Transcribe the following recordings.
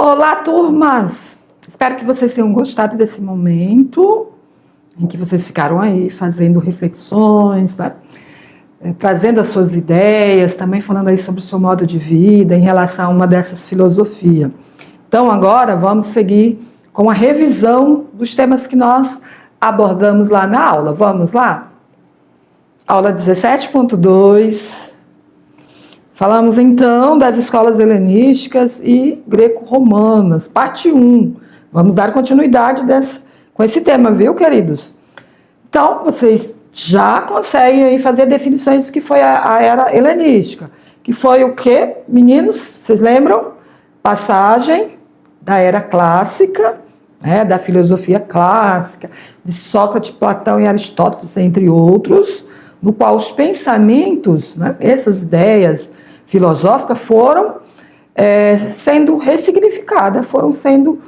Olá, turmas! Espero que vocês tenham gostado desse momento em que vocês ficaram aí fazendo reflexões, né? Trazendo as suas ideias, também falando aí sobre o seu modo de vida em relação a uma dessas filosofias. Então, agora vamos seguir com a revisão dos temas que nós abordamos lá na aula. Vamos lá? Aula 17.2. Falamos então das escolas helenísticas e greco-romanas, parte 1. Vamos dar continuidade com esse tema, viu, queridos? Então, vocês já conseguem aí fazer definições do que foi a era helenística. Que foi o quê, meninos? Vocês lembram? Passagem da era clássica, da filosofia clássica, de Sócrates, Platão e Aristóteles, entre outros, no qual os pensamentos, essas ideias filosóficas foram sendo ressignificadas, foram sendo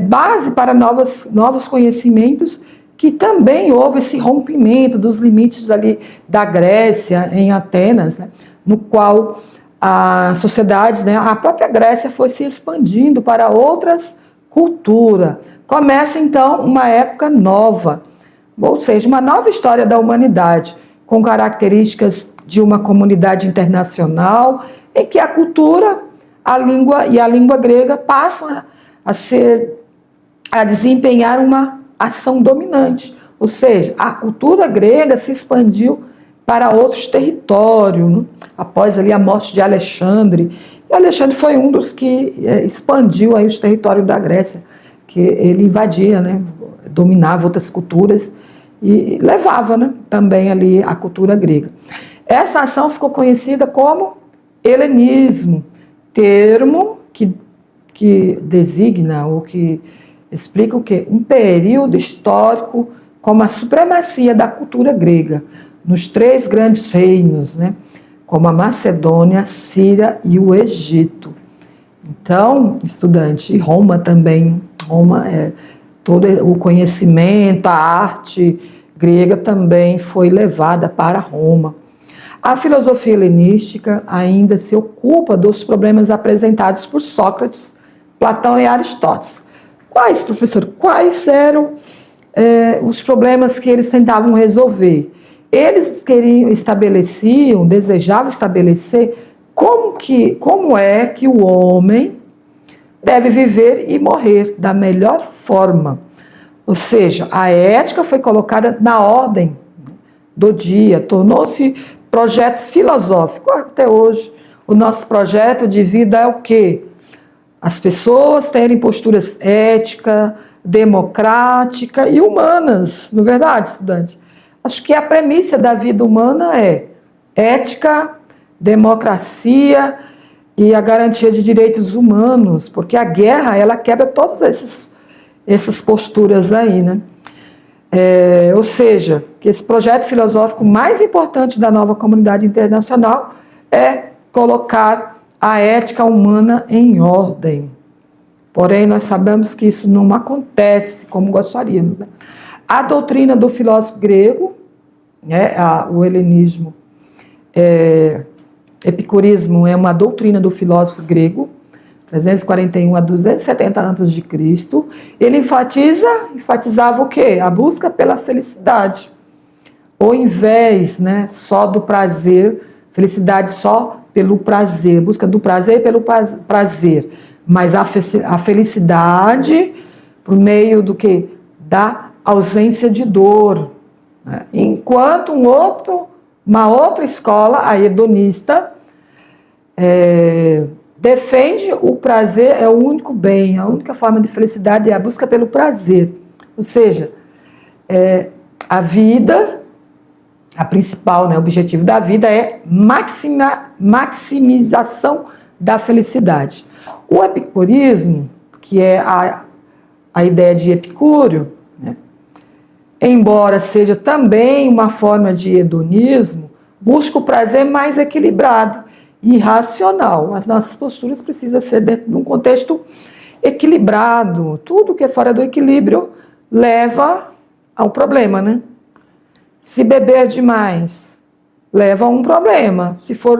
base para novos conhecimentos, que também houve esse rompimento dos limites ali da Grécia, em Atenas, no qual a sociedade, a própria Grécia foi se expandindo para outras culturas. Começa então uma época nova, ou seja, uma nova história da humanidade, com características de uma comunidade internacional, em que a cultura, a língua grega passam a desempenhar uma ação dominante. Ou seja, a cultura grega se expandiu para outros territórios, após ali a morte de Alexandre. E Alexandre foi um dos que expandiu aí os territórios da Grécia, que ele invadia, dominava outras culturas e levava também ali a cultura grega. Essa ação ficou conhecida como helenismo, termo que designa ou que explica o quê? Um período histórico como a supremacia da cultura grega nos 3 grandes reinos, como a Macedônia, a Síria e o Egito. Então, estudante, Roma também, todo o conhecimento, a arte grega também foi levada para Roma. A filosofia helenística ainda se ocupa dos problemas apresentados por Sócrates, Platão e Aristóteles. Quais, professor? Quais eram os problemas que eles tentavam resolver? Eles desejavam estabelecer como é que o homem deve viver e morrer da melhor forma. Ou seja, a ética foi colocada na ordem do dia, tornou-se projeto filosófico. Até hoje, o nosso projeto de vida é o quê? As pessoas terem posturas éticas, democráticas e humanas, não é verdade, estudante? Acho que a premissa da vida humana é ética, democracia e a garantia de direitos humanos, porque a guerra, ela quebra todas essas posturas aí, ou seja, que esse projeto filosófico mais importante da nova comunidade internacional é colocar a ética humana em ordem. Porém, nós sabemos que isso não acontece como gostaríamos. A doutrina do filósofo grego, o helenismo, epicurismo é uma doutrina do filósofo grego, 341 a 270 a.C., ele enfatizava o quê? A busca pela felicidade. Ao invés só do prazer, felicidade só pelo prazer, busca do prazer pelo prazer, mas a felicidade por meio do quê? Da ausência de dor. Enquanto uma outra escola, a hedonista, defende o prazer é o único bem, a única forma de felicidade é a busca pelo prazer. Ou seja, a vida, a principal, o objetivo da vida é maximização da felicidade. O epicurismo, que é a ideia de Epicúrio, embora seja também uma forma de hedonismo, busca o prazer mais equilibrado e racional. As nossas posturas precisam ser dentro de um contexto equilibrado. Tudo que é fora do equilíbrio leva a um problema, Se beber demais, leva a um problema. Se for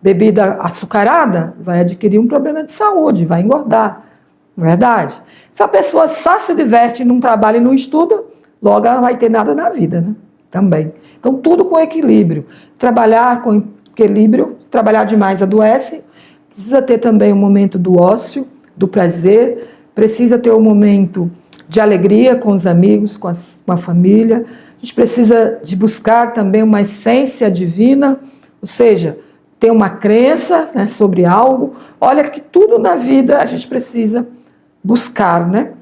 bebida açucarada, vai adquirir um problema de saúde, vai engordar. não é verdade? Se a pessoa só se diverte num trabalho e não estuda, logo ela não vai ter nada na vida, né? Também. Então, tudo com equilíbrio. Trabalhar com equilíbrio, se trabalhar demais adoece, precisa ter também o momento do ócio, do prazer, precisa ter o momento de alegria com os amigos, com a família. A gente precisa de buscar também uma essência divina, ou seja, ter uma crença, né, sobre algo. Olha que tudo na vida a gente precisa buscar, né?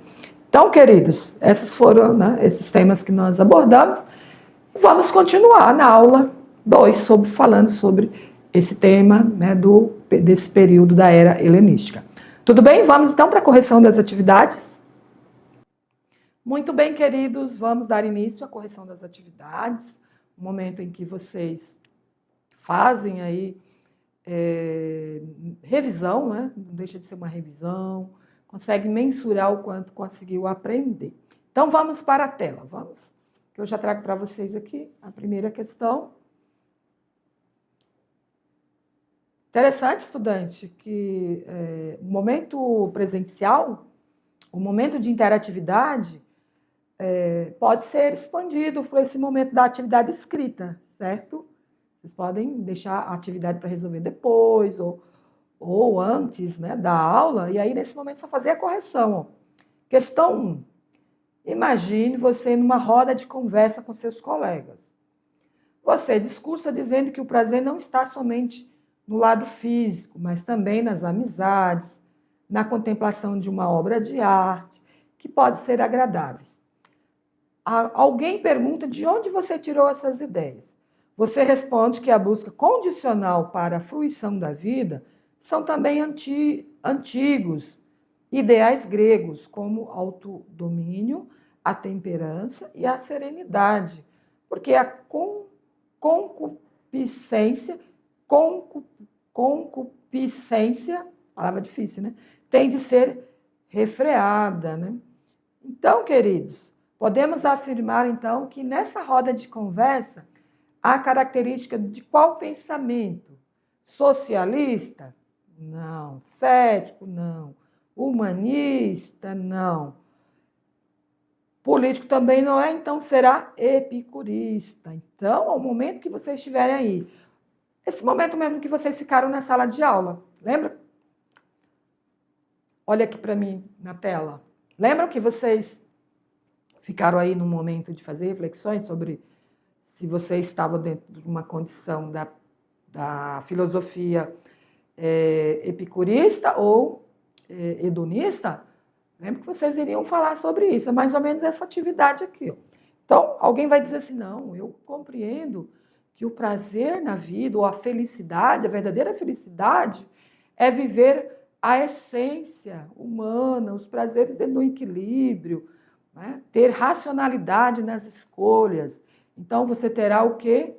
Então, queridos, esses foram, né, esses temas que nós abordamos. Vamos continuar na aula 2, falando sobre esse tema, né, desse período da era helenística. Tudo bem? Vamos então para a correção das atividades? Muito bem, queridos, vamos dar início à correção das atividades, o momento em que vocês fazem aí revisão, né? Não deixa de ser uma revisão, consegue mensurar o quanto conseguiu aprender. Então, vamos para a tela, vamos. Que eu já trago para vocês aqui a primeira questão. Interessante, estudante, que o momento presencial, o momento de interatividade, pode ser expandido por esse momento da atividade escrita, certo? Vocês podem deixar a atividade para resolver depois ou antes, né, da aula, e aí nesse momento só fazer a correção. Ó. Questão 1. Imagine você numa roda de conversa com seus colegas. Você discursa dizendo que o prazer não está somente no lado físico, mas também nas amizades, na contemplação de uma obra de arte, que pode ser agradáveis. Alguém pergunta de onde você tirou essas ideias. Você responde que a busca condicional para a fruição da vida são também antigos ideais gregos, como autodomínio, a temperança e a serenidade, porque a concupiscência, palavra difícil, né? Tem de ser refreada, né? Então, queridos, podemos afirmar, então, que nessa roda de conversa há característica de qual pensamento? Socialista? Não. Cético? Não. Humanista? Não. Político também não é, então será epicurista. Então, ao momento que vocês estiverem aí, esse momento mesmo que vocês ficaram na sala de aula, lembra? Olha aqui para mim na tela. Lembram que vocês ficaram aí no momento de fazer reflexões sobre se você estava dentro de uma condição da filosofia epicurista ou hedonista? Lembra que vocês iriam falar sobre isso, é mais ou menos essa atividade aqui. Ó. Então, alguém vai dizer assim, não, eu compreendo que o prazer na vida, ou a felicidade, a verdadeira felicidade, é viver a essência humana, os prazeres dentro do equilíbrio, né? Ter racionalidade nas escolhas. Então, você terá o quê?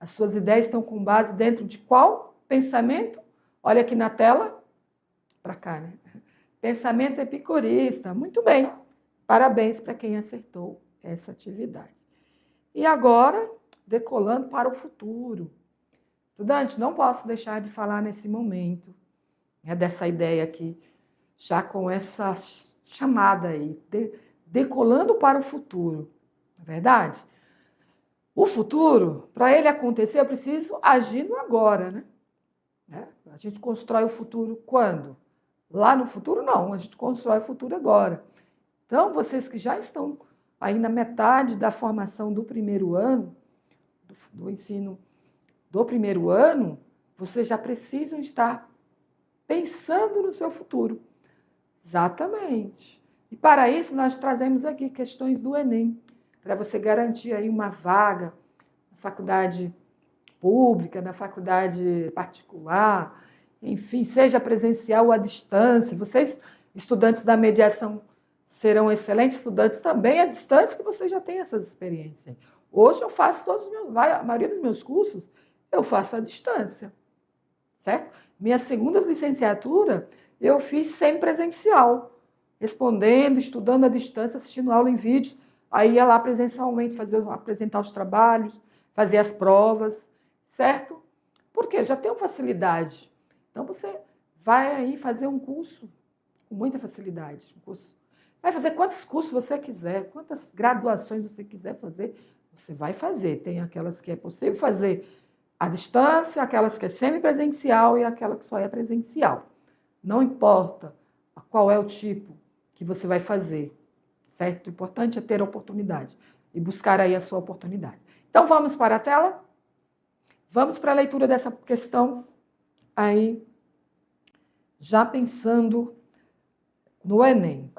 As suas ideias estão com base dentro de qual pensamento? Olha aqui na tela, para cá, né? Pensamento epicurista. Muito bem. Parabéns para quem acertou essa atividade. E agora, decolando para o futuro. Estudante, não posso deixar de falar nesse momento, né, dessa ideia aqui, já com essa chamada aí, decolando para o futuro. Não é verdade? O futuro, para ele acontecer, eu preciso agir no agora, né? A gente constrói o futuro quando? Lá no futuro, não. A gente constrói o futuro agora. Então, vocês que já estão aí na metade da formação do primeiro ano, do ensino do primeiro ano, vocês já precisam estar pensando no seu futuro. Exatamente. E para isso, nós trazemos aqui questões do Enem, para você garantir aí uma vaga na faculdade pública, na faculdade particular, enfim, seja presencial ou à distância. Vocês, estudantes da mediação, serão excelentes estudantes também à distância, que vocês já têm essas experiências. Hoje eu faço a maioria dos meus cursos, eu faço à distância, certo? Minha segunda licenciatura, eu fiz semipresencial, respondendo, estudando à distância, assistindo aula em vídeo, aí ia lá presencialmente apresentar os trabalhos, fazer as provas, certo? Porque já tenho facilidade. Então, você vai aí fazer um curso com muita facilidade. Vai fazer quantos cursos você quiser, quantas graduações você quiser fazer, você vai fazer. Tem aquelas que é possível fazer à distância, aquelas que é semipresencial e aquela que só é presencial. Não importa qual é o tipo que você vai fazer, certo? O importante é ter a oportunidade e buscar aí a sua oportunidade. Então, vamos para a tela? Vamos para a leitura dessa questão aí, já pensando no Enem.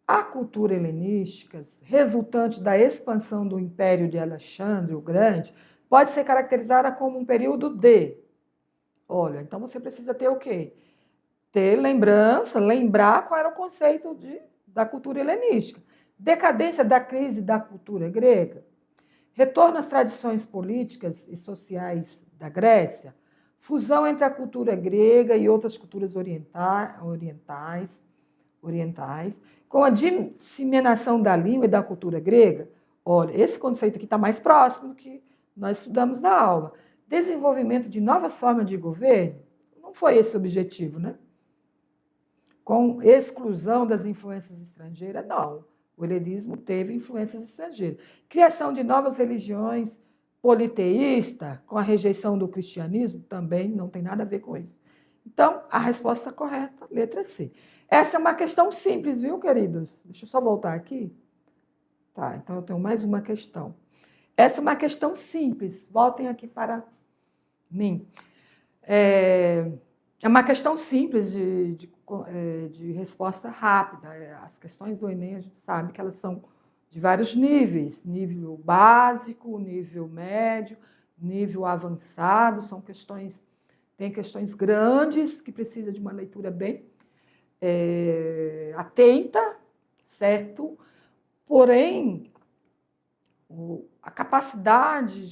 A cultura helenística, resultante da expansão do Império de Alexandre o Grande, pode ser caracterizada como um período de... Olha, então você precisa ter o quê? Ter lembrança, lembrar qual era o conceito da cultura helenística. Decadência da crise da cultura grega, retorno às tradições políticas e sociais da Grécia, fusão entre a cultura grega e outras culturas orientais, com a disseminação da língua e da cultura grega. Olha, esse conceito aqui está mais próximo do que nós estudamos na aula. Desenvolvimento de novas formas de governo, não foi esse o objetivo, né? Com exclusão das influências estrangeiras, não. O helenismo teve influências estrangeiras. Criação de novas religiões politeístas, com a rejeição do cristianismo, também não tem nada a ver com isso. Então, a resposta correta, letra C. Essa é uma questão simples, viu, queridos? Deixa eu só voltar aqui. Tá, então eu tenho mais uma questão. Essa é uma questão simples. Voltem aqui para mim. É uma questão simples de resposta rápida. As questões do Enem, a gente sabe que elas são de vários níveis. Nível básico, nível médio, nível avançado. São questões, tem questões grandes que precisam de uma leitura bem atenta, certo? Porém, a capacidade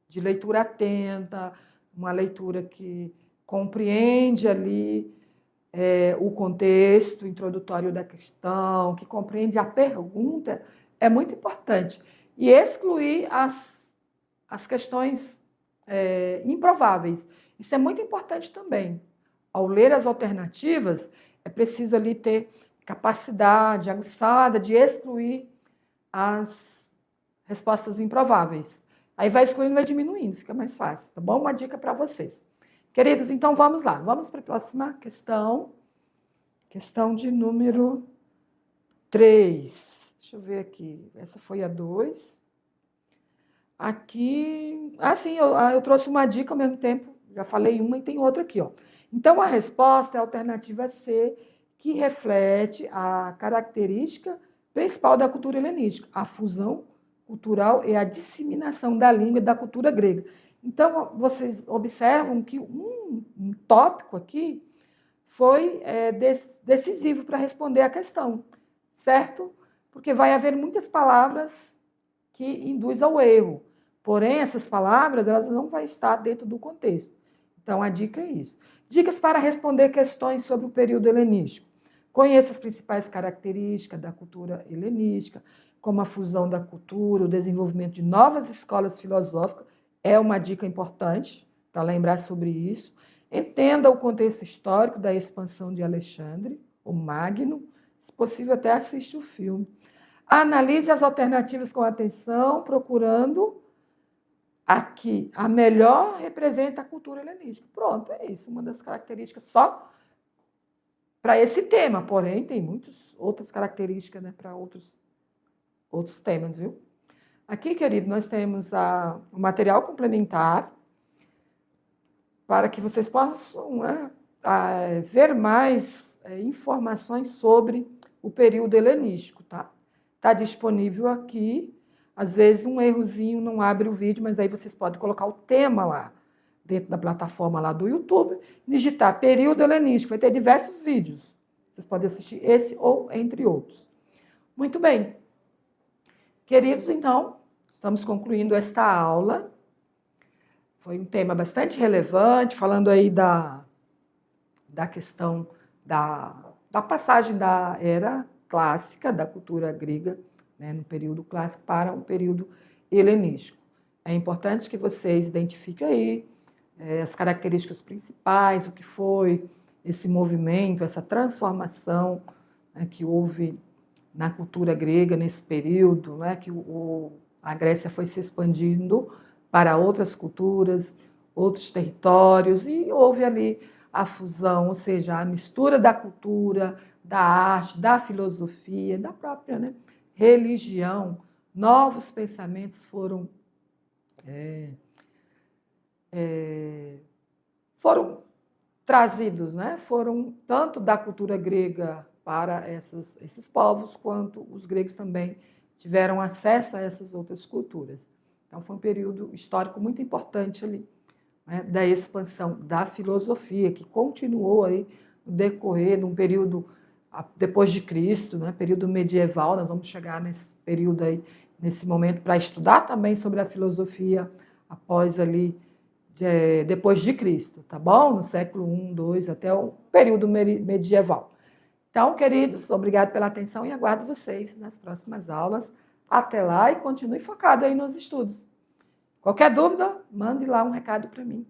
de leitura atenta, uma leitura que compreende ali o contexto introdutório da questão, que compreende a pergunta, é muito importante. E excluir as questões improváveis. Isso é muito importante também. Ao ler as alternativas, é preciso ali ter capacidade aguçada de excluir as respostas improváveis. Aí vai excluindo, vai diminuindo, fica mais fácil, tá bom? Uma dica para vocês. Queridos, então vamos lá. Vamos para a próxima questão. Questão de número 3. Deixa eu ver aqui. Essa foi a 2. Aqui... sim, eu trouxe uma dica ao mesmo tempo. Já falei uma e tem outra aqui, ó. Então, a resposta é a alternativa C, que reflete a característica principal da cultura helenística, a fusão cultural e a disseminação da língua e da cultura grega. Então, vocês observam que um tópico aqui foi decisivo para responder a questão, certo? Porque vai haver muitas palavras que induzem ao erro, porém, essas palavras elas não vão estar dentro do contexto. Então, a dica é isso. Dicas para responder questões sobre o período helenístico. Conheça as principais características da cultura helenística, como a fusão da cultura, o desenvolvimento de novas escolas filosóficas, é uma dica importante para lembrar sobre isso. Entenda o contexto histórico da expansão de Alexandre, o Magno, se possível até assista o filme. Analise as alternativas com atenção, procurando aqui a melhor representa a cultura helenística. Pronto, é isso, uma das características só para esse tema, porém tem muitas outras características, né, para outros temas, viu? Aqui, querido, nós temos o material complementar para que vocês possam ver mais informações sobre o período helenístico, tá? Está disponível aqui. Às vezes um errozinho não abre o vídeo, mas aí vocês podem colocar o tema lá, dentro da plataforma lá do YouTube, digitar período helenístico, vai ter diversos vídeos. Vocês podem assistir esse ou entre outros. Muito bem. Queridos, então, estamos concluindo esta aula. Foi um tema bastante relevante, falando aí da questão da passagem da era clássica, da cultura grega, né, no período clássico, para um período helenístico. É importante que vocês identifiquem aí as características principais, o que foi esse movimento, essa transformação, né, que houve na cultura grega nesse período, né, que a Grécia foi se expandindo para outras culturas, outros territórios, e houve ali a fusão, ou seja, a mistura da cultura, da arte, da filosofia, da própria, né, religião. Novos pensamentos foram trazidos, né? Foram tanto da cultura grega para esses povos, quanto os gregos também tiveram acesso a essas outras culturas. Então, foi um período histórico muito importante ali, né, da expansão da filosofia, que continuou aí no decorrer de um período depois de Cristo, né, período medieval. Nós vamos chegar nesse período aí, nesse momento, para estudar também sobre a filosofia após ali, depois de Cristo, tá bom? No século I, II, até o período medieval. Então, queridos, obrigado pela atenção e aguardo vocês nas próximas aulas. Até lá e continue focado aí nos estudos. Qualquer dúvida, mande lá um recado para mim,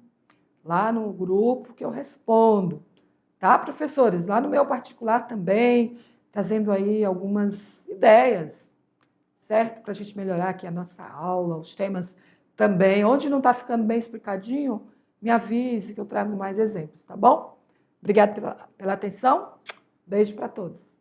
lá no grupo que eu respondo. Tá, professores? Lá no meu particular também, trazendo aí algumas ideias, certo? Para a gente melhorar aqui a nossa aula, os temas também. Onde não está ficando bem explicadinho, me avise que eu trago mais exemplos, tá bom? Obrigada pela atenção. Beijo para todos.